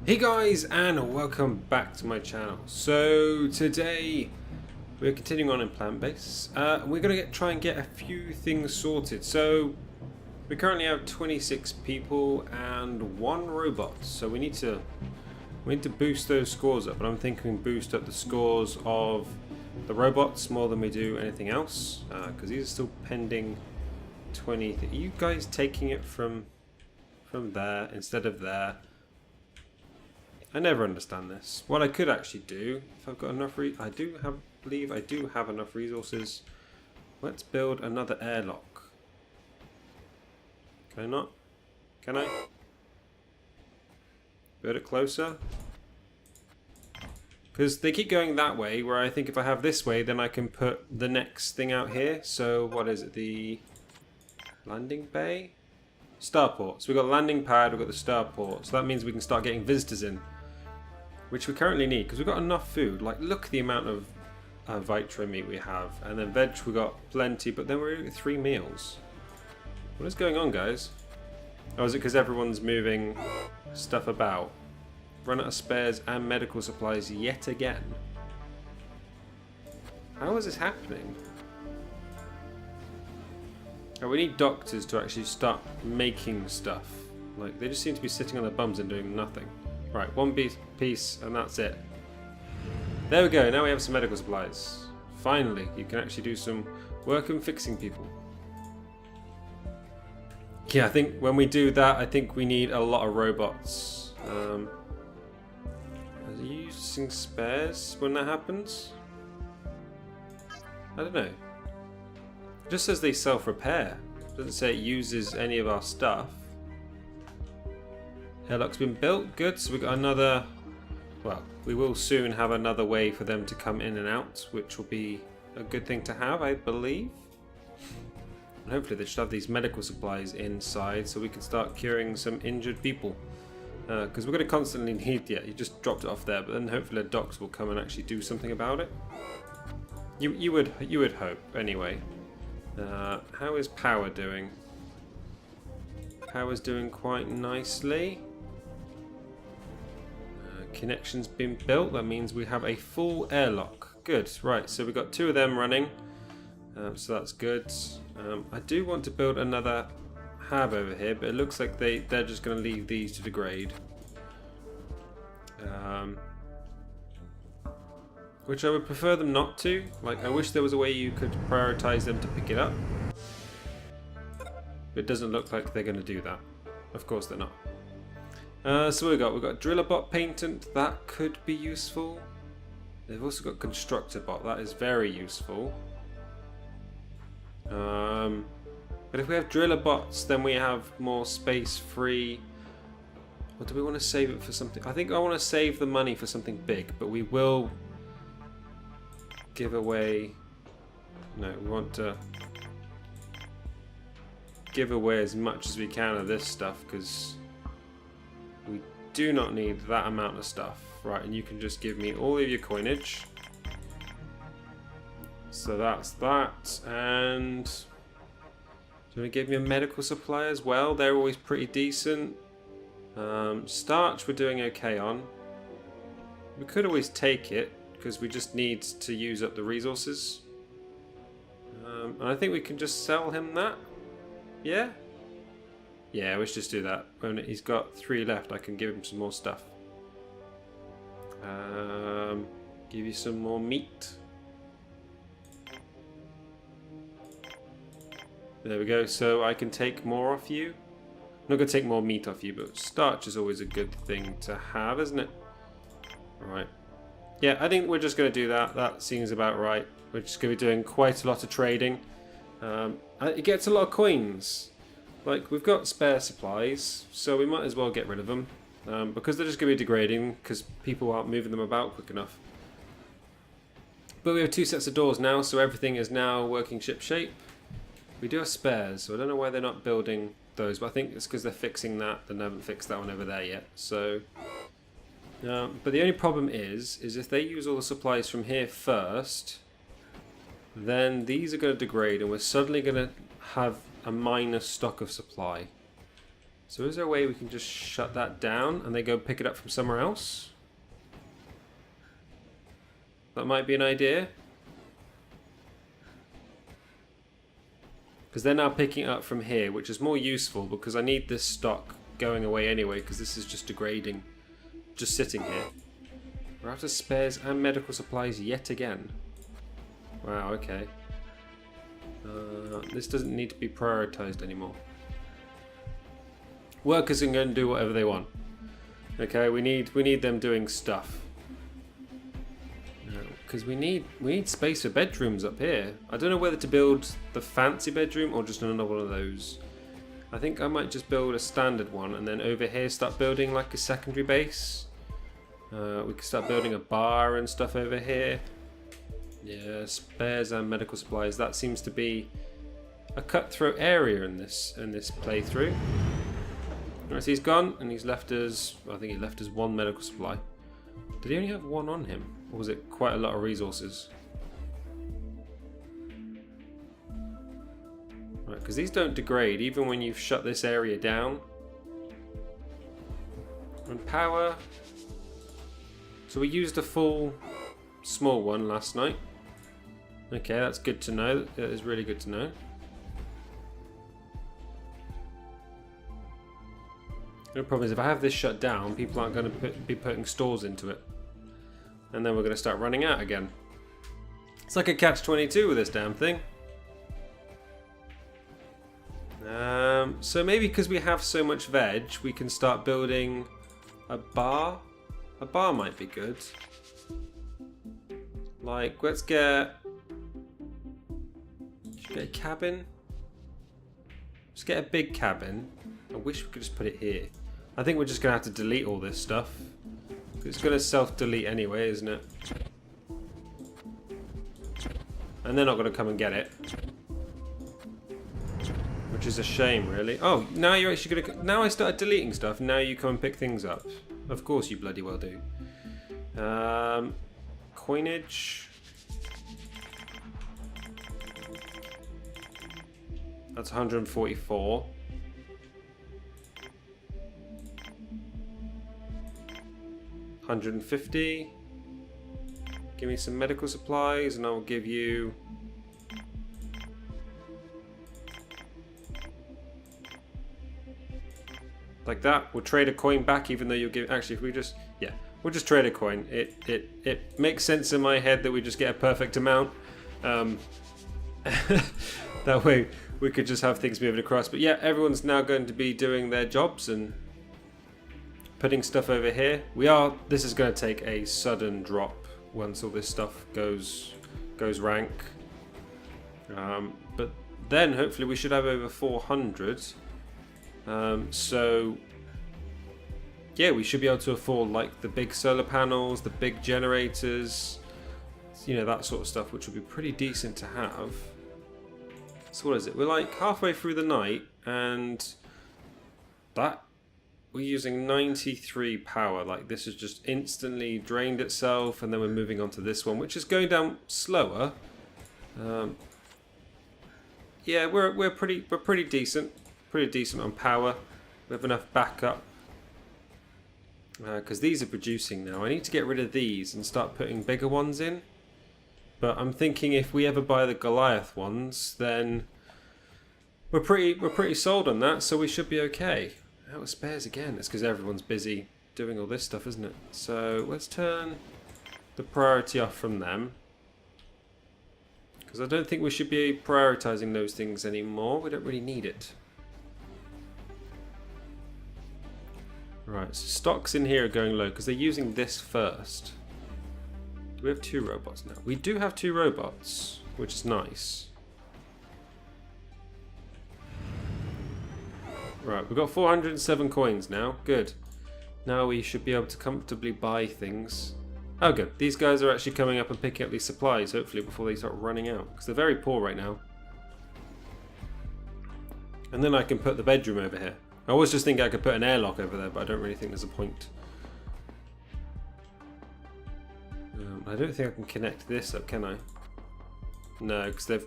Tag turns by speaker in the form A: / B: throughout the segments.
A: Hey guys, and welcome back to my channel. So today we're continuing on in Planetbase. We're going to try and get a few things sorted. So we currently have 26 people and 1 robot. So we need to boost those scores up. But I'm thinking boost up the scores of the robots more than we do anything else, because these are still pending 20. Are you guys taking it from there instead of there? I never understand this. What I could actually do, if I've got enough believe I do have enough resources. Let's build another airlock. Can I not? Can I? Build it closer? Because they keep going that way, where I think if I have this way, then I can put the next thing out here. So what is it? The landing bay? Starport. So we've got the landing pad, we've got the starport. So that means we can start getting visitors in. Which we currently need, because we've got enough food. Like, look at the amount of vitro meat we have. And then veg, we got plenty, but then we're eating 3 meals. What is going on, guys? Oh, is it because everyone's moving stuff about? Run out of spares and medical supplies yet again. How is this happening? Oh, we need doctors to actually start making stuff. Like, they just seem to be sitting on their bums and doing nothing. Right, 1 piece and that's it. There we go, now we have some medical supplies. Finally, you can actually do some work and fixing people. Yeah, I think when we do that, I think we need a lot of robots. Are you using spares when that happens? I don't know. It just says they self-repair. It doesn't say it uses any of our stuff. Airlock's been built, good, so we've got another, well, we will soon have another way for them to come in and out, which will be a good thing to have, I believe. And hopefully they should have these medical supplies inside so we can start curing some injured people. Because we're going to constantly need, yeah, you just dropped it off there, but then hopefully the docs will come and actually do something about it. You would hope, anyway. How is power doing? Power's doing quite nicely. Connection's been built, that means we have a full airlock. Good, right, so we've got 2 of them running, so that's good. I do want to build another hab over here, but it looks like they're just going to leave these to degrade. Which I would prefer them not to. Like, I wish there was a way you could prioritize them to pick it up. But it doesn't look like they're going to do that. Of course they're not. So we've got Driller Bot Patent, that could be useful. They've also got Constructor Bot, that is very useful. But if we have Driller Bots, then we have more space free. Or do we want to save it for something? I think I want to save the money for something big, but we will give away. No, we want to give away as much as we can of this stuff because we do not need that amount of stuff. Right, and you can just give me all of your coinage. So that's that. And do you want to give me a medical supply as well? They're always pretty decent. Starch we're doing okay on. We could always take it because we just need to use up the resources. And I think we can just sell him that. Yeah? Yeah, let's just do that. When he's got 3 left, I can give him some more stuff. Give you some more meat. There we go. So I can take more off you. I'm not going to take more meat off you, but starch is always a good thing to have, isn't it? Alright. Yeah, I think we're just going to do that. That seems about right. We're just going to be doing quite a lot of trading. It gets a lot of coins. Like, we've got spare supplies, so we might as well get rid of them. Because they're just going to be degrading, because people aren't moving them about quick enough. But we have 2 sets of doors now, so everything is now working ship shape. We do have spares, so I don't know why they're not building those, but I think it's because they're fixing that. They haven't fixed that one over there yet. So, but the only problem is if they use all the supplies from here first, then these are going to degrade, and we're suddenly going to have a minus stock of supply. So is there a way we can just shut that down and they go pick it up from somewhere else? That might be an idea. Because they're now picking it up from here, which is more useful because I need this stock going away anyway, because this is just degrading, just sitting here. We're after spares and medical supplies yet again. Wow, okay. This doesn't need to be prioritized anymore. Workers are going to do whatever they want. Okay, we need them doing stuff. Because we need space for bedrooms up here. I don't know whether to build the fancy bedroom or just another one of those. I think I might just build a standard one and then over here start building like a secondary base. We could start building a bar and stuff over here. Yeah, spares and medical supplies. That seems to be a cutthroat area in this playthrough. Right, so he's gone and he's left us. I think he left us one medical supply. Did he only have one on him, or was it quite a lot of resources? Right, because these don't degrade even when you've shut this area down. And power. So we used a full small one last night. Okay, that's good to know. That is really good to know. The problem is if I have this shut down, people aren't going to be putting stores into it. And then we're going to start running out again. It's like a catch-22 with this damn thing. So maybe because we have so much veg, we can start building a bar. A bar might be good. Like, let's get a cabin. Let's get a big cabin. I wish we could just put it here. I think we're just going to have to delete all this stuff. It's going to self-delete anyway, isn't it? And they're not going to come and get it. Which is a shame, really. Oh, now you're actually going to... Now I started deleting stuff, now you come and pick things up. Of course you bloody well do. Coinage. That's 144. 150. Give me some medical supplies and I'll give you... like that. We'll trade a coin back even though you'll give... Actually, if we just... Yeah, we'll just trade a coin. It makes sense in my head that we just get a perfect amount. That way we could just have things moving across. But yeah, everyone's now going to be doing their jobs and putting stuff over here. This is going to take a sudden drop once all this stuff goes rank. But then hopefully we should have over 400. So yeah, we should be able to afford like the big solar panels, the big generators, you know, that sort of stuff, which would be pretty decent to have. So what is it? We're like halfway through the night and that we're using 93 power. Like this has just instantly drained itself, and then we're moving on to this one, which is going down slower. Yeah, we're pretty decent. Pretty decent on power. We have enough backup. Because these are producing now. I need to get rid of these and start putting bigger ones in. But I'm thinking if we ever buy the Goliath ones, then we're pretty sold on that, so we should be okay. Out of spares again. It's because everyone's busy doing all this stuff, isn't it? So let's turn the priority off from them. Because I don't think we should be prioritizing those things anymore. We don't really need it. Right, so stocks in here are going low because they're using this first. Do we have 2 robots now? We do have 2 robots, which is nice. Right, we've got 407 coins now. Good. Now we should be able to comfortably buy things. Oh, good. These guys are actually coming up and picking up these supplies, hopefully, before they start running out. Because they're very poor right now. And then I can put the bedroom over here. I was just thinking I could put an airlock over there, but I don't really think there's a point. I don't think I can connect this up, can I? No, because they've...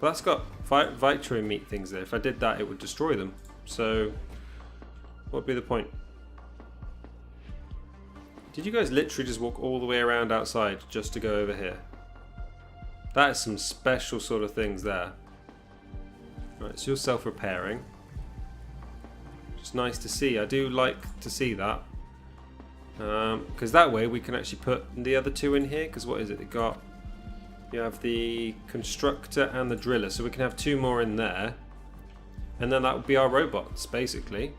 A: But that's got vitro meat things there. If I did that, it would destroy them. So What would be the point? Did you guys literally just walk all the way around outside just to go over here? That is some special sort of things there. Right, so you're self-repairing. Just nice to see. I do like to see that. Because that way we can actually put the other two in here. Because what is it? You have the constructor and the driller. So we can have two more in there. And then that would be our robots, basically.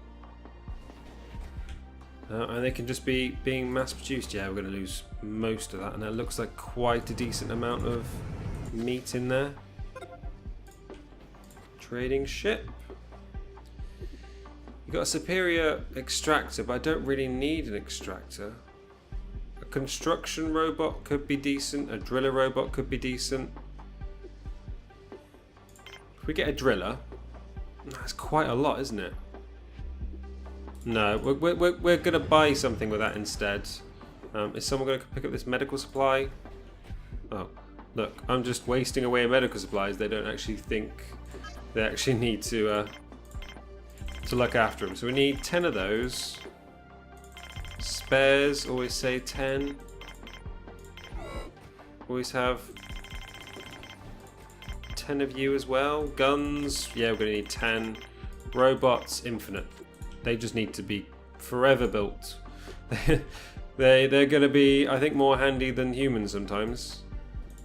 A: And they can just be being mass produced. Yeah, we're going to lose most of that. And that looks like quite a decent amount of meat in there. Trading ship. You've got a superior extractor, but I don't really need an extractor. A construction robot could be decent. A driller robot could be decent. If we get a driller, that's quite a lot, isn't it? No, we're going to buy something with that instead. Is someone going to pick up this medical supply? Oh, look, I'm just wasting away medical supplies. They don't actually think they actually need to look after them. So we need 10 of those. Spares, always say 10. Always have 10 of you as well. Guns, yeah, we're going to need 10. Robots, infinite. They just need to be forever built. They're going to be, I think, more handy than humans sometimes.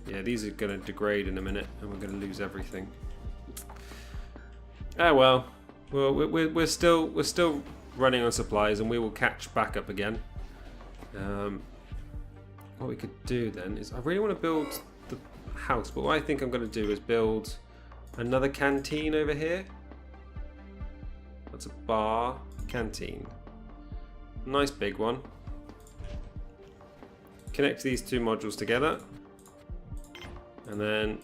A: Yeah, these are going to degrade in a minute, and we're going to lose everything. Ah well, we're still running on supplies, and we will catch back up again. What we could do then is, I really want to build the house, but what I think I'm going to do is build another canteen over here. That's a bar, canteen. Nice big one. Connect these two modules together. And then,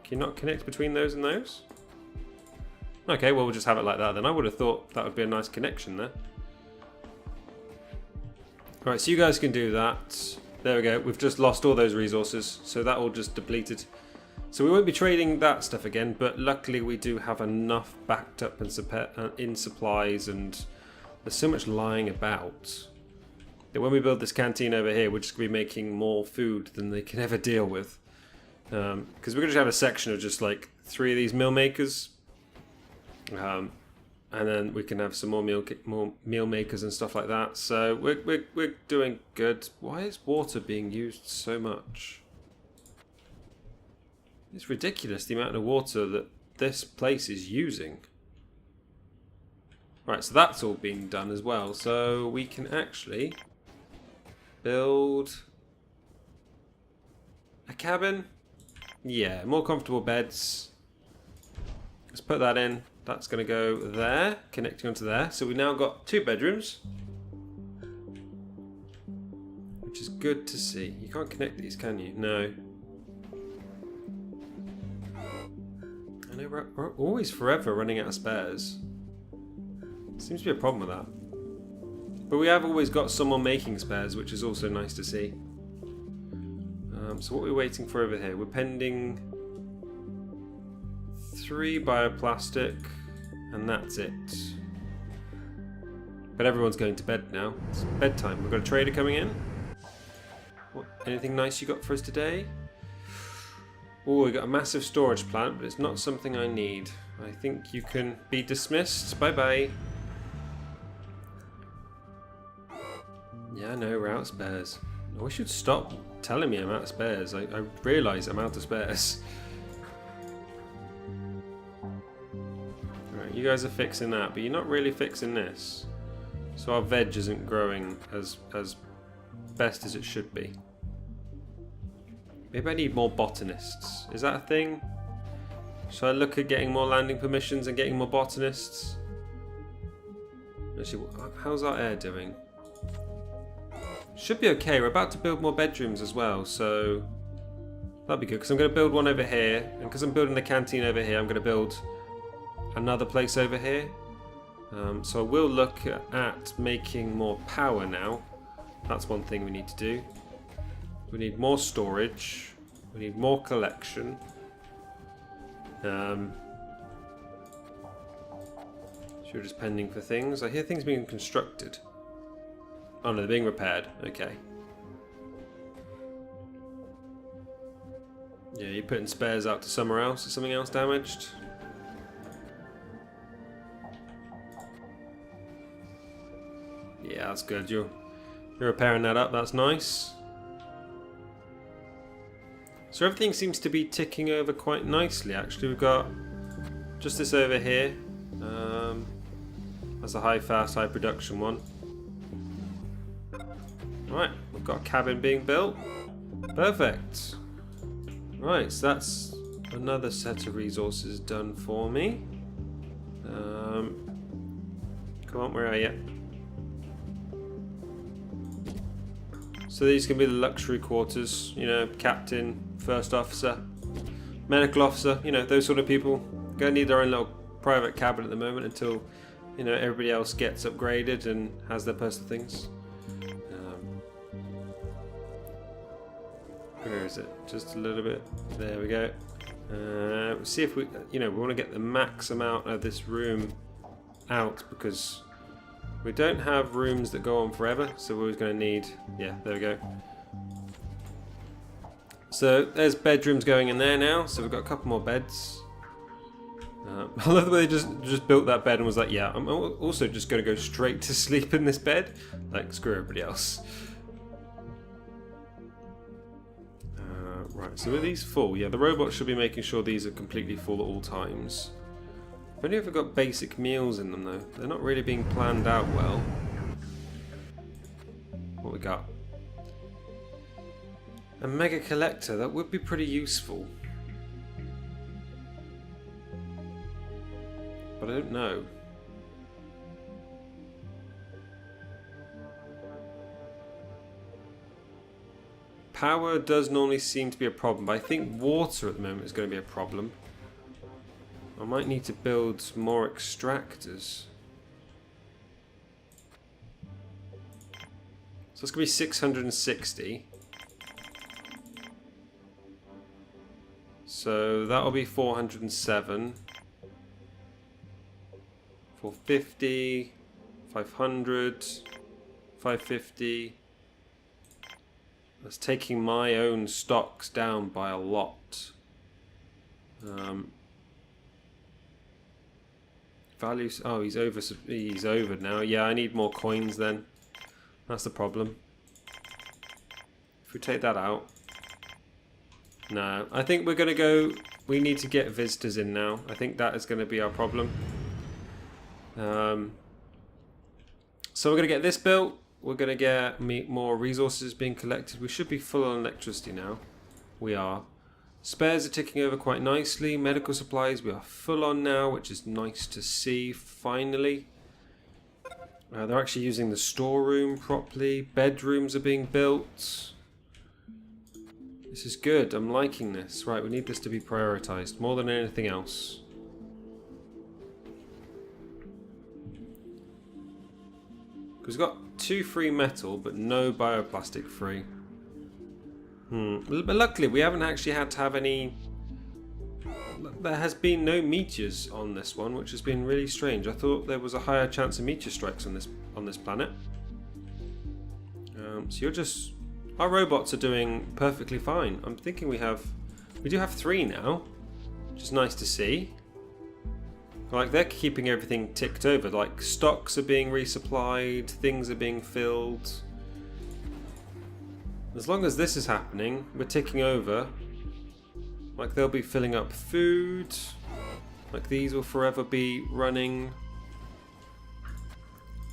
A: can you not connect between those and those? Okay, well we'll just have it like that then. I would have thought that would be a nice connection there. Right, so you guys can do that. There we go. We've just lost all those resources, so that all just depleted. So we won't be trading that stuff again, but luckily we do have enough backed up in supplies, and there's so much lying about that when we build this canteen over here, we're just going to be making more food than they can ever deal with. Because we're going to have a section of just like 3 of these meal makers. And then we can have some more meal makers and stuff like that. So we're doing good. Why is water being used so much? It's ridiculous the amount of water that this place is using. Right, so that's all being done as well. So we can actually build a cabin. Yeah, more comfortable beds. Let's put that in. That's going to go there, connecting onto there. So we've now got 2 bedrooms, which is good to see. You can't connect these, can you? No. I know we're always forever running out of spares. Seems to be a problem with that. But we have always got someone making spares, which is also nice to see. So what are we waiting for over here? We're pending 3 bioplastic, and that's it. But everyone's going to bed now. It's bedtime. We've got a trader coming in. What, anything nice you got for us today? Oh, we got a massive storage plant, but it's not something I need. I think you can be dismissed. Bye-bye. Yeah, I know, we're out of spares. We should stop telling me I'm out of spares. I realise I'm out of spares. Alright, you guys are fixing that, but you're not really fixing this. So our veg isn't growing as best as it should be. Maybe I need more botanists. Is that a thing? Should I look at getting more landing permissions and getting more botanists? Actually, how's our air doing? Should be okay. We're about to build more bedrooms as well, so that'll be good, because I'm going to build one over here, and because I'm building the canteen over here, I'm going to build another place over here. So I will look at making more power now. That's one thing we need to do. We need more storage. We need more collection. Should you're just pending for things. I hear things being constructed. Oh no, they're being repaired. Okay. Yeah, you're putting spares out to somewhere else. Is something else damaged? Yeah, that's good. You're repairing that up. That's nice. So everything seems to be ticking over quite nicely. Actually, we've got just this over here. That's a high fast, high production one. Right, we've got a cabin being built. Perfect. Right, so that's another set of resources done for me. Come on, where are you? So these can be the luxury quarters, you know, captain, first officer, medical officer, you know, those sort of people. Gonna need their own little private cabin at the moment until, you know, everybody else gets upgraded and has their personal things. Where is it? Just a little bit. There we go. We'll see if we, you know, we want to get the max amount of this room out because we don't have rooms that go on forever, so we're always going to need, yeah, there we go. So there's bedrooms going in there now, so we've got a couple more beds. I love the way they just built that bed and was like, yeah, I'm also just going to go straight to sleep in this bed. Like, screw everybody else. Right, so are these full? Yeah, the robots should be making sure these are completely full at all times. I've only ever got basic meals in them though. They're not really being planned out well. What we got? A mega collector, that would be pretty useful. But I don't know. Power does normally seem to be a problem, but I think water at the moment is going to be a problem. I might need to build more extractors. So it's going to be 660. So that'll be 407. 450. 500. 550. That's taking my own stocks down by a lot. Values. Oh, he's over. He's over now. Yeah, I need more coins then. That's the problem. If we take that out. No, I think we're gonna go. We need to get visitors in now. I think that is going to be our problem. So we're gonna get this built. We're going to get more resources being collected. We should be full on electricity now. We are. Spares are ticking over quite nicely. Medical supplies, we are full on now, which is nice to see, finally. They're actually using the storeroom properly. Bedrooms are being built. This is good. I'm liking this. Right, we need this to be prioritized more than anything else. Because we've got 2 free metal, but no bioplastic free. But luckily, we haven't actually had to have any... There has been no meteors on this one, which has been really strange. I thought there was a higher chance of meteor strikes on this planet. So you're just... Our robots are doing perfectly fine. I'm thinking we do have 3 now, which is nice to see. Like, they're keeping everything ticked over. Like, stocks are being resupplied, things are being filled. As long as this is happening, we're ticking over. Like, they'll be filling up food. Like, these will forever be running.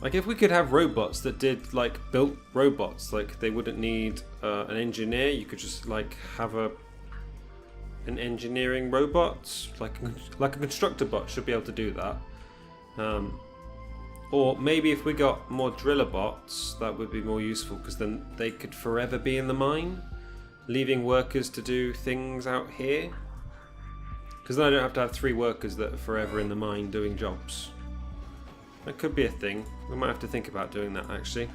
A: Like, if we could have robots that did, like, built robots, like, they wouldn't need an engineer. You could just, like, have an engineering robot, like a constructor bot should be able to do that. Or maybe if we got more driller bots, that would be more useful, because then they could forever be in the mine, leaving workers to do things out here. Because then I don't have to have 3 workers that are forever in the mine doing jobs. That could be a thing. We might have to think about doing that, actually.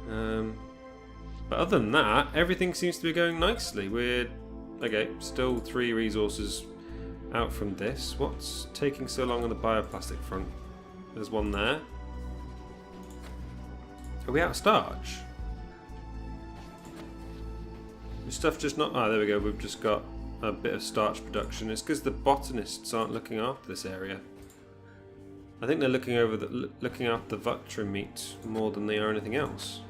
A: But other than that, everything seems to be going nicely. We're... Okay, still 3 resources out from this. What's taking so long on the bioplastic front? There's one there. Are we out of starch? Is stuff just not... Oh, there we go. We've just got a bit of starch production. It's because the botanists aren't looking after this area. I think they're looking after the Vectra meat more than they are anything else.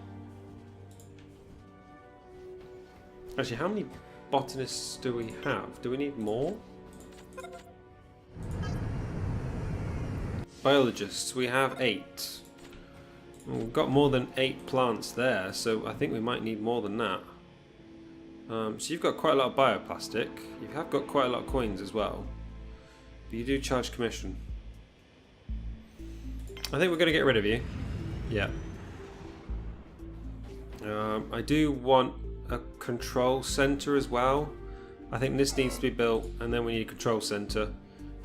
A: Actually, how many botanists do we have? Do we need more? Biologists, we have 8. Well, we've got more than 8 plants there, so I think we might need more than that. So you've got quite a lot of bioplastic. You have got quite a lot of coins as well. But you do charge commission. I think we're going to get rid of you. Yeah. I do want a control center as well. I think this needs to be built, and then we need a control center.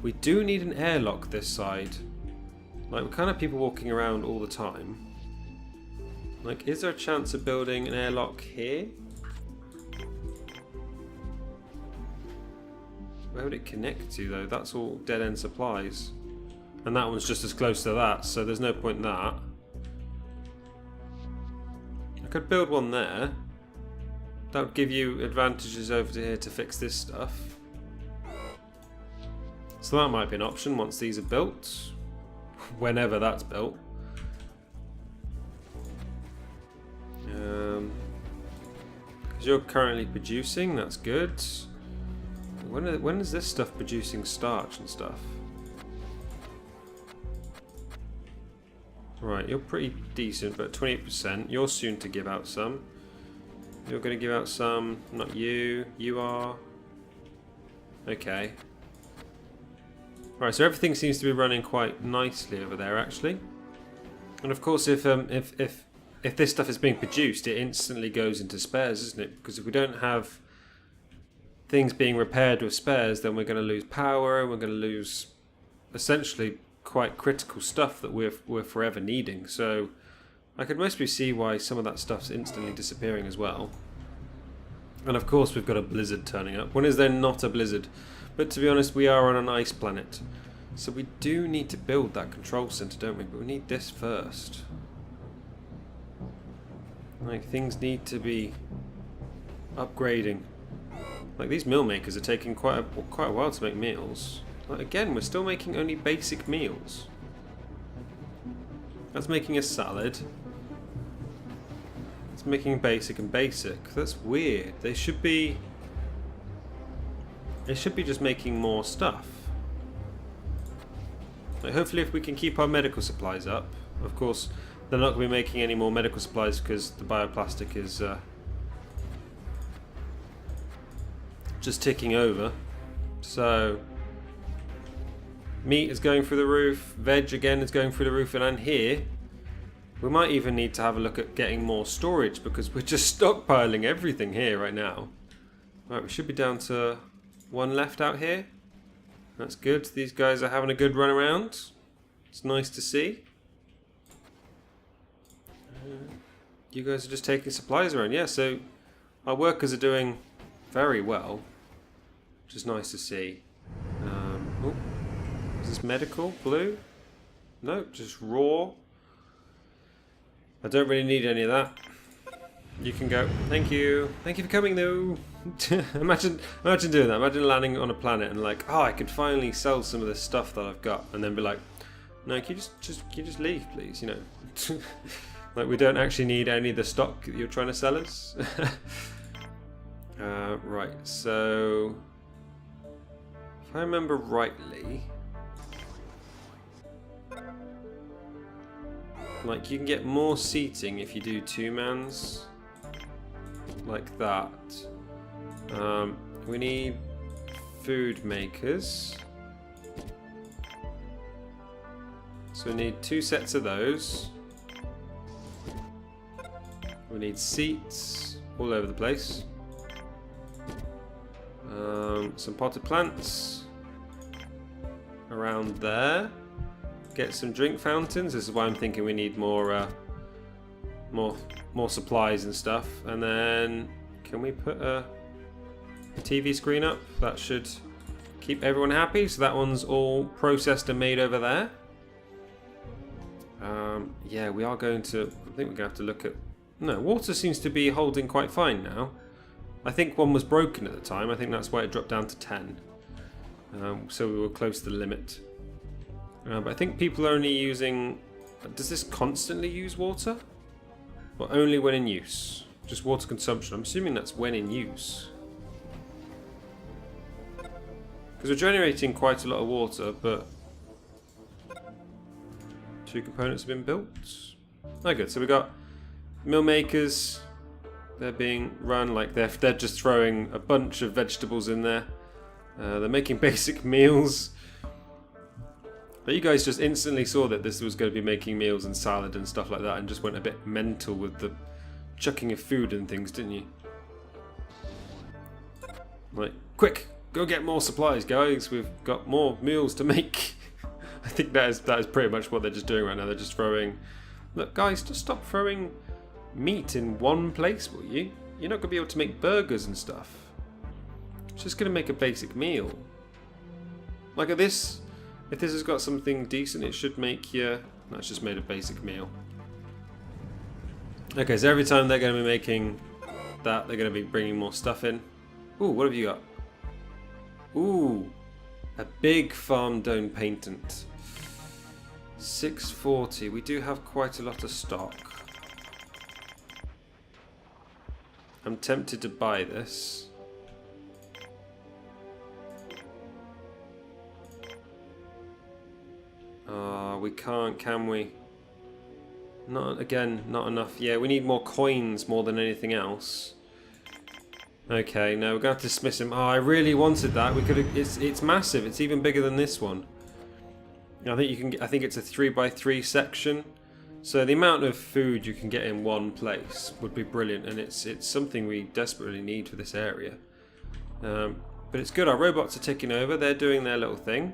A: We do need an airlock this side. Like, we're kind of people walking around all the time. Like, is there a chance of building an airlock here? Where would it connect to though? That's all dead end supplies. And that one's just as close to that, so there's no point in that. I could build one there. That would give you advantages over to here to fix this stuff. So that might be an option once these are built. Whenever that's built. Because you're currently producing, that's good. When is this stuff producing starch and stuff? Right, you're pretty decent, but 28%. You're soon to give out some. You're going to give out some. Not you. You are. Okay. Right, so everything seems to be running quite nicely over there, actually. And of course, if this stuff is being produced, it instantly goes into spares, isn't it? Because if we don't have things being repaired with spares, then we're going to lose power, and we're going to lose essentially quite critical stuff that we're forever needing. So I could mostly see why some of that stuff's instantly disappearing as well. And of course we've got a blizzard turning up. When is there not a blizzard? But to be honest, we are on an ice planet. So we do need to build that control center, don't we? But we need this first. Like, things need to be upgrading. Like, these meal makers are taking quite a while to make meals. Like, again, we're still making only basic meals. That's making a salad. It's making basic and basic. That's weird. They should be just making more stuff. Like, hopefully if we can keep our medical supplies up. Of course, they're not going to be making any more medical supplies because the bioplastic is just ticking over. So meat is going through the roof, veg again is going through the roof, and here we might even need to have a look at getting more storage because we're just stockpiling everything here right now. Right, we should be down to one left out here. That's good. These guys are having a good run around. It's nice to see. You guys are just taking supplies around. Yeah, so our workers are doing very well, which is nice to see. Oh, is this medical? Blue? No, just raw. I don't really need any of that. You can go. Thank you. Thank you for coming, though. imagine doing that. Imagine landing on a planet and like, oh, I could finally sell some of this stuff that I've got, and then be like, no, can you just leave, please? You know, like we don't actually need any of the stock that you're trying to sell us. Right. So, if I remember rightly, like you can get more seating if you do 2-mans. Like that. We need food makers. So we need 2 sets of those. We need seats all over the place. Some potted plants around there. Get some drink fountains. This is why I'm thinking we need more supplies and stuff. And then can we put a TV screen up? That should keep everyone happy. So that one's all processed and made over there. Yeah, we are going to... I think we're going to have to look at... No, water seems to be holding quite fine now. I think one was broken at the time. I think that's why it dropped down to 10. So we were close to the limit. But I think people are only using... Does this constantly use water? Or only when in use? Just water consumption. I'm assuming that's when in use. Because we're generating quite a lot of water, but... 2 components have been built. Oh, good. So we got mill makers. They're being run like they're just throwing a bunch of vegetables in there. They're making basic meals. But you guys just instantly saw that this was going to be making meals and salad and stuff like that, and just went a bit mental with the chucking of food and things, didn't you? Like, quick, go get more supplies, guys. We've got more meals to make. I think that is pretty much what they're just doing right now. They're just throwing... Look, guys, just stop throwing meat in one place, will you? You're not going to be able to make burgers and stuff. It's just going to make a basic meal. Like at this, if this has got something decent, it should make you... No, it's just made a basic meal. Okay, so every time they're going to be making that, they're going to be bringing more stuff in. Ooh, what have you got? Ooh, a big farm dome patent. 640. We do have quite a lot of stock. I'm tempted to buy this. We can't, can we? Not again, not enough. Yeah, we need more coins more than anything else. Okay, no, we're gonna have to dismiss him. Oh, I really wanted that. We could. It's massive. It's even bigger than this one. I think you can. I think it's a 3x3 section. So the amount of food you can get in one place would be brilliant, and it's something we desperately need for this area. But it's good. Our robots are ticking over. They're doing their little thing.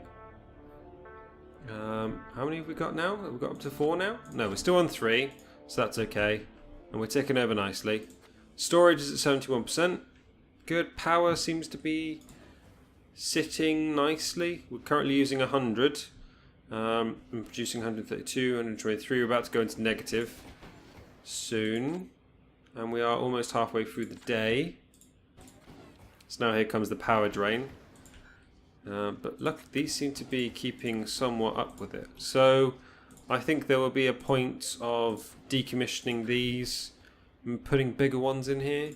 A: How many have we got now? Have we got up to 4 now? No, we're still on 3, so that's okay. And we're ticking over nicely. Storage is at 71%. Good. Power seems to be sitting nicely. We're currently using 100. I'm producing 132, 123. We're about to go into negative soon. And we are almost halfway through the day. So now here comes the power drain. But look, these seem to be keeping somewhat up with it. So I think there will be a point of decommissioning these and putting bigger ones in here.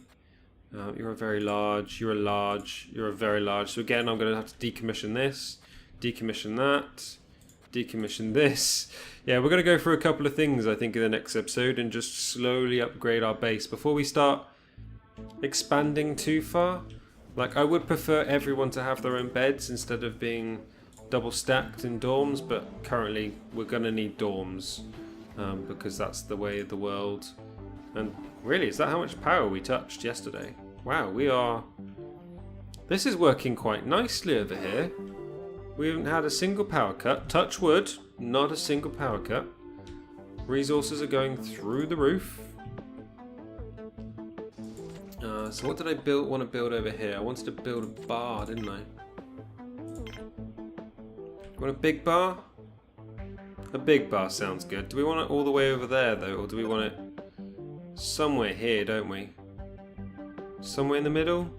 A: You're a very large, you're a large, you're a very large. So again, I'm going to have to decommission this, decommission that, decommission this. Yeah, we're going to go through a couple of things, I think, in the next episode and just slowly upgrade our base before we start expanding too far. Like, I would prefer everyone to have their own beds instead of being double stacked in dorms, but currently we're going to need dorms because that's the way of the world. And really, is that how much power we touched yesterday? Wow, we are... This is working quite nicely over here. We haven't had a single power cut. Touch wood, not a single power cut. Resources are going through the roof. So what did I want to build over here? I wanted to build a bar, didn't I? Want a big bar? A big bar sounds good. Do we want it all the way over there though, or do we want it somewhere here, don't we? Somewhere in the middle?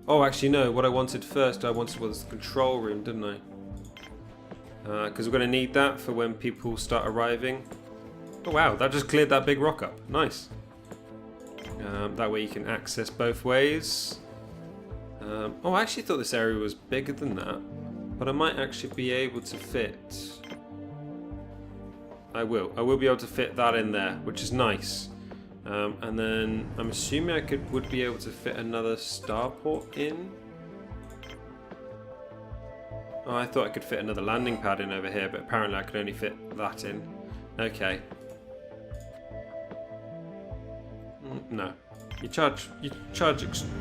A: Oh, actually no, what I wanted first, was the control room, didn't I? Because we're going to need that for when people start arriving. Oh wow, that just cleared that big rock up. Nice. That way you can access both ways. Oh, I actually thought this area was bigger than that. But I might actually be able to fit... I will be able to fit that in there, which is nice. And then I'm assuming I would be able to fit another starport in. Oh, I thought I could fit another landing pad in over here, but apparently I could only fit that in. Okay. No. You charge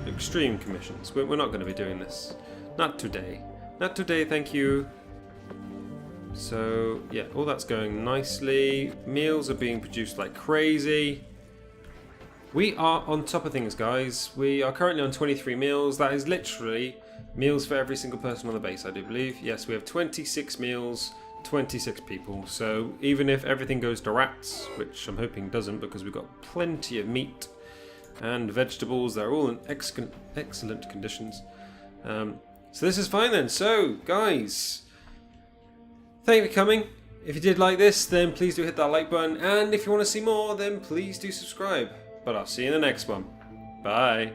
A: extreme commissions. We're not going to be doing this. Not today. Not today, thank you. So, yeah, all that's going nicely. Meals are being produced like crazy. We are on top of things, guys. We are currently on 23 meals. That is literally meals for every single person on the base, I do believe. Yes, we have 26 meals, 26 people. So even if everything goes to rats, which I'm hoping doesn't because we've got plenty of meat and vegetables, they're all in excellent conditions. So this is fine then. So guys, thank you for coming. If you did like this, then please do hit that like button, and if you want to see more, then please do subscribe. But I'll see you in the next one. Bye.